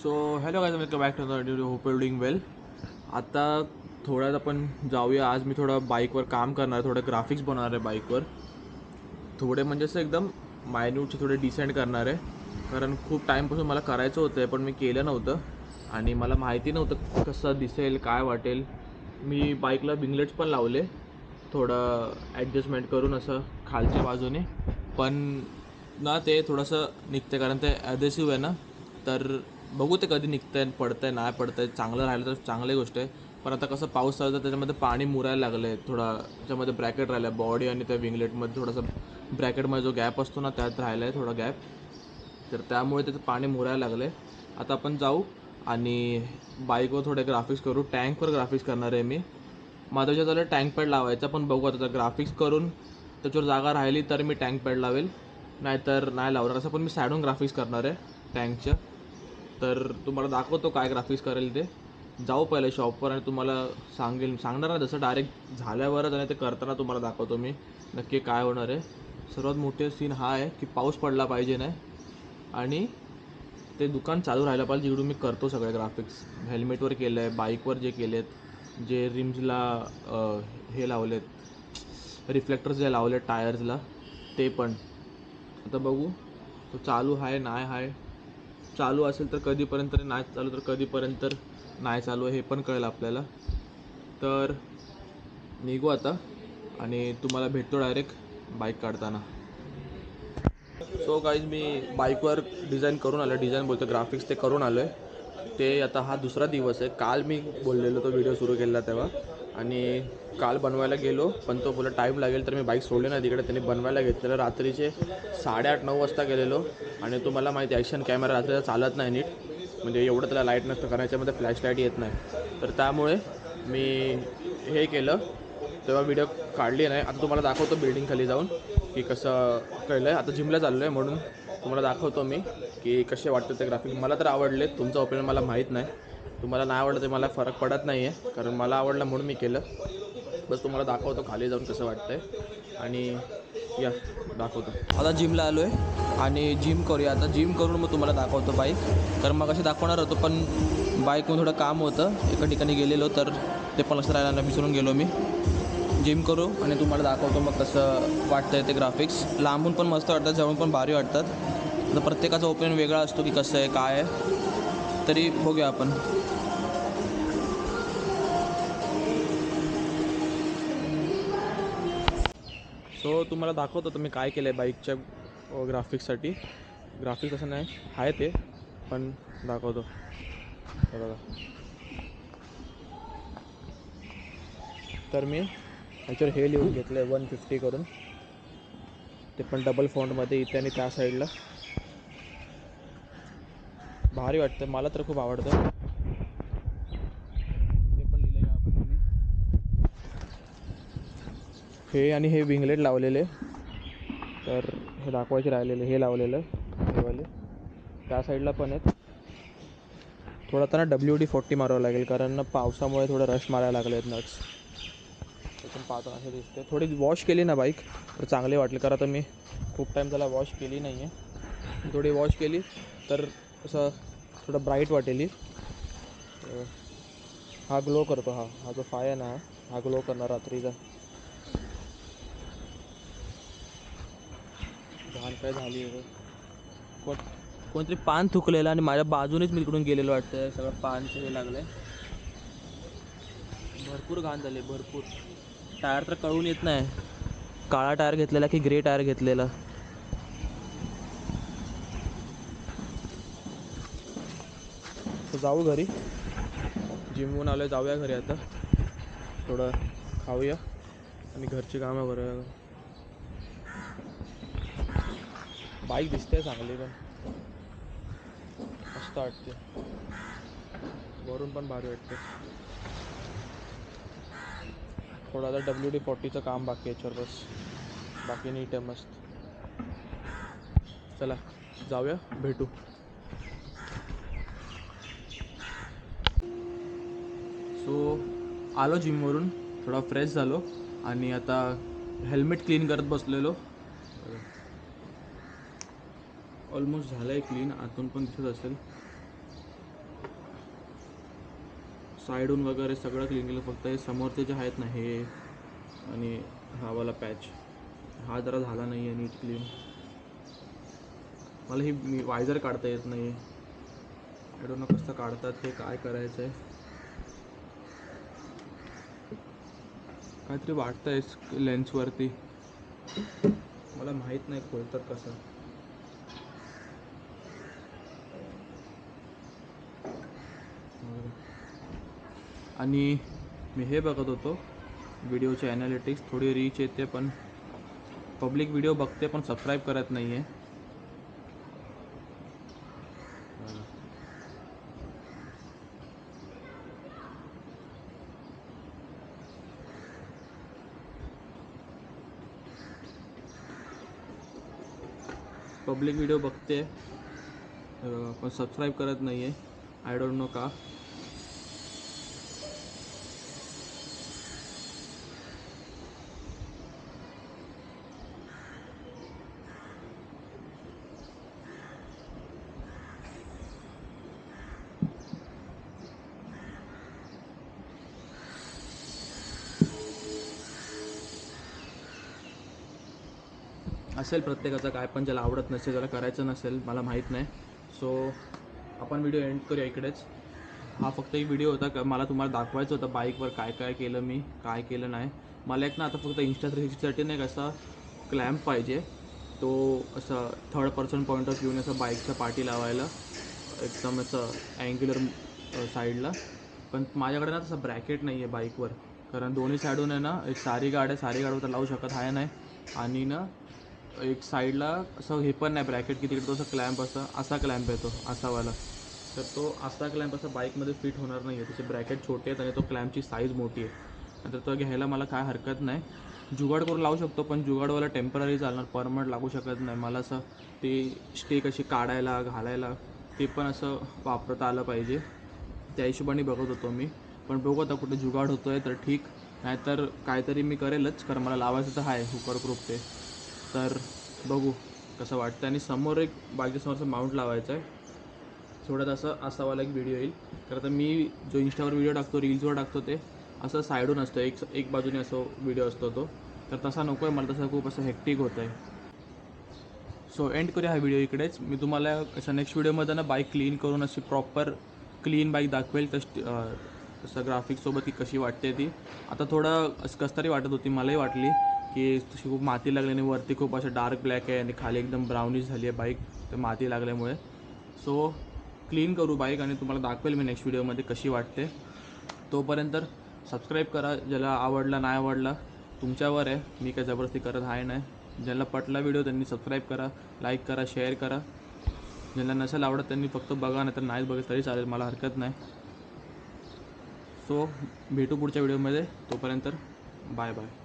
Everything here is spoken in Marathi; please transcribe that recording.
So hello guys, welcome back to the video. Hope you doing well. आता थोड्यात आपण जाऊया. आज मी थोडं बाईकवर काम करणार आहे, थोडं ग्राफिक्स बनवणार आहे बाईकवर. थोडे म्हणजे असं एकदम मायन्यूटचे थोडे डिसेंड करणार आहे, कारण खूप टाईमपासून मला करायचं होतं पण मी केलं नव्हतं आणि मला माहिती नव्हतं कसं दिसेल, काय वाटेल. मी बाईकला विंगलेट्स पण लावले थोडं ॲडजस्टमेंट करून असं खालच्या बाजूने, पण ना ते थोडंसं निघते कारण ते ॲडेसिव्ह आहे ना. तर बघू ते कधी निघतं आहे, पडतं आहे, नाही पडतं आहे. चांगलं राहिलं तर चांगली गोष्ट आहे, पण आता कसं पाऊस चालू आहे त्याच्यामध्ये पाणी मुरायला लागलं आहे. थोडा त्याच्यामध्ये ब्रॅकेट राहिलं आहे, बॉडी आणि त्या विंगलेटमध्ये थोडंसं ब्रॅकेटमध्ये जो गॅप असतो ना त्यात राहिला आहे थोडा गॅप, तर त्यामुळे त्याचं पाणी मुरायला लागलं आहे. आता आपण जाऊ आणि बाईकवर थोडे ग्राफिक्स करू. टँकवर ग्राफिक्स करणार आहे मी. माझं विचार झालं टँक पॅड लावायचा, पण बघू आता ग्राफिक्स करून त्याच्यावर जागा राहिली तर मी टँक पॅड लावेल, नाहीतर नाही लावणार. असं पण मी साईडून ग्राफिक्स करणार आहे टँकच्या. तर तुम्हाला दाखवतो काय ग्राफिक्स करेल ते. जाऊ पहिले शॉपवर आणि तुम्हाला सांगणार ना जसं डायरेक्ट झाल्यावरच, आणि ते करताना तुम्हाला दाखवतो मी नक्की काय होणार आहे. सर्वात मोठे सीन हा आहे की पाऊस पडला पाहिजे नाही आणि ते दुकान चालू राहायला पाहिजे जिकडून मी करतो सगळे ग्राफिक्स. हेल्मेटवर केलं आहे, बाईकवर जे केलेत, जे रिम्सला हे लावलेत, रिफ्लेक्टर्स जे लावलेत टायर्सला, ते पण. आता बघू तो चालू आहे नाही आहे. चालू असेल तर कधीपर्यंत, नाही चालू तर कधीपर्यंत नाही चालू आहे हे पण कळेल आपल्याला. तर निघू आता आणि तुम्हाला भेटतो डायरेक्ट बाईक काढताना. सो गाईज, मी बाईकवर डिझाईन करून आलो. डिझाईन बोलतो ग्राफिक्स ते करून आलो आहे. ते आता हा दुसरा दिवस आहे. काल मी बोललेलो तो व्हिडिओ सुरू केला तेव्हा, आणि काल बनवायला गेलो पण तो बोला टाईम लागेल, तर मी बाईक सोडली नाही तिकडे. त्यांनी बनवायला घेतलेलं रात्रीचे 8:30-9 वाजता गेलेलो. आणि तुम्हाला माहिती ॲक्शन कॅमेरा रात्रीचा चालत नाही नीट, म्हणजे एवढं त्याला लाईट नसतं कारण याच्यामध्ये फ्लॅशलाईट येत नाही. तर त्यामुळे मी हे केलं, तेव्हा व्हिडिओ काढली नाही. आता तुम्हाला दाखवतो बिल्डिंग खाली जाऊन की कसं केलं आहे. आता जिमला चाललो आहे म्हणून तुम्हाला दाखवतो मी की कसे वाटतं ते ग्राफिक. मला तर आवडले, तुमचं ओपिनियन मला माहीत नाही. तुम्हाला नाही आवडलं ते मला फरक पडत नाही आहे, कारण मला आवडलं म्हणून मी केलं. बस तुम्हाला दाखवतो खाली जाऊन कसं वाटतं आहे. आणि या दाखवतो. आता जिमला आलो आहे आणि जिम करूया. आता जिम करून मग तुम्हाला दाखवतो बाईक, कारण मग असे दाखवणार होतो पण बाईकमध्ये थोडं काम होतं, एका ठिकाणी गेलेलो तर ते पण लक्षात राहिलं, विसरून गेलो मी. जिम करू आणि तुम्हाला दाखवतो मग कसं वाटतं आहे ते ग्राफिक्स. लांबून पण मस्त वाटतात, जवळून पण भारी वाटतात. आता प्रत्येकाचा ओपिनियन वेगळा असतो की कसं आहे काय आहे, तरी बघूया आपण. सो तुम्हाला दाखवतो तुम्ही काय केलं आहे बाईकच्या ग्राफिक्ससाठी. ग्राफिक्स असं नाही आहे ते, पण दाखवतो. बघा, तर मी ह्याच्यावर हे लिहून घेतलं आहे 150 करून, ते पण डबल फॉन्टमध्ये इथे आणि त्या साईडला. भारी वाटतं, मला तर खूप आवडतं. ते पण लिहिलं आहे आपण तुम्ही. हे आणि हे विंगलेट लावलेले, तर हे दाखवायचे राहिलेले, हे लावलेलं हेवाले त्या साईडला पण आहेत. थोडं आता ना WD-40 मारावं लागेल, कारण ना पावसामुळे थोडं रश मारायला लागले आहेत नट्स. त्यातून पाहतो असे दिसते. थोडी वॉश केली ना बाईक तर चांगले वाटले, कारण आता मी खूप टाईम त्याला वॉश केली नाही आहे. थोडी वॉश केली तर असं थोडं ब्राईट वाटेल. हा ग्लो करतो, हा जो फाय आहे ना हा ग्लो करणार रात्रीचा. घाण काय झाली आहे, कोणतरी पान थुकलेलं आणि माझ्या बाजूनेच मी तिकडून गेलेलो वाटतं. सगळं पानचं हे लागलं आहे, भरपूर घाण झाले भरपूर. टायर तर कळून येत नाही काळा टायर घेतलेला की ग्रे टायर घेतलेला. तर जाऊ घरी, जिमवून आलो, जाऊया घरी आता. थोडं खाऊया आणि घरची कामं करूया. बाईक दिसते चांगली, पण मस्त वाटते, वरून पण भारी वाटते. थोडं आता WD-40चं काम बाकी आहे याच्यावर, बस बाकी नीट आहे मस्त. चला जाऊया, भेटू. सो आलो जिमवरून, थोडा फ्रेश झालो आणि आता हेल्मेट क्लीन करत बसलेलो. ऑलमोस्ट झालं आहे क्लीन, आतून पण दिसत असेल. साईडून वगैरे सगळं क्लीन केलं, फक्त हे समोरचे जे आहेत ना हे आणि हा वाला पॅच हा जरा झाला नाही आहे नीट क्लीन. मला ही वायझर काढता येत नाही, आय डोंट नो कसं काढतात ते, काय करायचं आहे. काहीतरी वाटतं आहे लेन्सवरती, मला माहीत नाही खोलतात कसं. आणि मी हे बघत होतो व्हिडिओचे ॲनालिटिक्स, थोडी रीच येते पण पब्लिक व्हिडिओ बघते पण सबस्क्राईब करत नाही आहे. पब्लिक व्हिडिओ बघते पण सबस्क्राईब करत नाही आहे, आय डोंट नो का. असेल प्रत्येकाचं काय, पण ज्याला आवडत नसेल, ज्याला करायचं नसेल, मला माहीत नाही. सो आपण व्हिडिओ एंड करूया इकडेच. हा फक्त एक व्हिडिओ होता का मला तुम्हाला दाखवायचं होतं बाईकवर काय काय केलं मी, काय केलं नाही. मला एक ना आता फक्त Insta 360साठी नाही कसा क्लॅम्प पाहिजे, तो असं थर्ड पर्सन पॉईंट ऑफ व्ह्यूने असं बाईकच्या पाठी लावायला, एकदम असं अँग्युलर साईडला. पण माझ्याकडे ना तसं ब्रॅकेट नाही आहे बाईकवर, कारण दोन्ही साईडून आहे ना एक सारी गाडीवर तर लावू शकत आहे नाही, आणि ना एक साईडला असं हे पण नाही ब्रॅकेट की तिकडे तो असं क्लॅम्प असा क्लॅम्प येतो असावाला, तर तो असा क्लॅम्प असा बाईकमध्ये फिट होणार नाही आहे. त्याचे ब्रॅकेट छोटे आहेत आणि तो क्लॅम्पची साईज मोठी आहे, तर तो घ्यायला मला काय हरकत नाही. जुगाड करून लावू शकतो, पण जुगाडवाला टेम्पररी चालणार, परमनंट लागू शकत नाही. मला असं ते स्टिक अशी काढायला घालायला ते पण असं वापरता आलं पाहिजे, त्या हिशोबाने बघत होतो मी. पण बघू आता कुठे जुगाड होतो आहे तर ठीक, नाहीतर काहीतरी मी करेलच, कारण मला लावायचं तर आहे हुकर ग्रुप ते, तर बघू कसं वाटतं. आणि समोर एक बाईकच्या समोरचं माउंट लावायचं आहे, थोड्यात असं असावाला एक व्हिडिओ येईल. कारण आता मी जो इंस्टावर व्हिडिओ टाकतो, रील्सवर टाकतो, ते असं साईडून असतं, एक बाजूने असं व्हिडिओ असतो तो, तर तसा नको आहे मला, तसं खूप असं हेक्टिक होतं आहे. सो एंड करूया हा व्हिडिओ इकडेच. मी तुम्हाला असं नेक्स्ट व्हिडिओमध्ये ना बाईक क्लीन करून अशी प्रॉपर क्लीन बाईक दाखवेल, तसं ग्राफिक्ससोबत ती कशी वाटते ती. आता थोडं असं कसं तरी वाटत होती, मलाही वाटली की तशी खूप माती लागली, आणि वरती खूप असं डार्क ब्लॅक आहे आणि खाली एकदम ब्राउनिश झाली आहे बाईक, तर माती लागल्यामुळे. सो क्लीन करू बाईक आणि तुम्हाला दाखवेल मी नेक्स्ट व्हिडिओमध्ये कशी वाटते. तोपर्यंत सबस्क्राईब करा, ज्याला आवडला नाही आवडला तुमच्यावर आहे, मी काय जबरदस्ती करत आहे नाही. ज्याला पटला व्हिडिओ त्यांनी सबस्क्राईब करा, लाईक करा, शेअर करा. ज्यांना नसेल आवडत त्यांनी फक्त बघा, नाही तर नाहीच बघत तरी चालेल, मला हरकत नाही. सो भेटू पुढच्या व्हिडिओमध्ये, तोपर्यंत बाय बाय.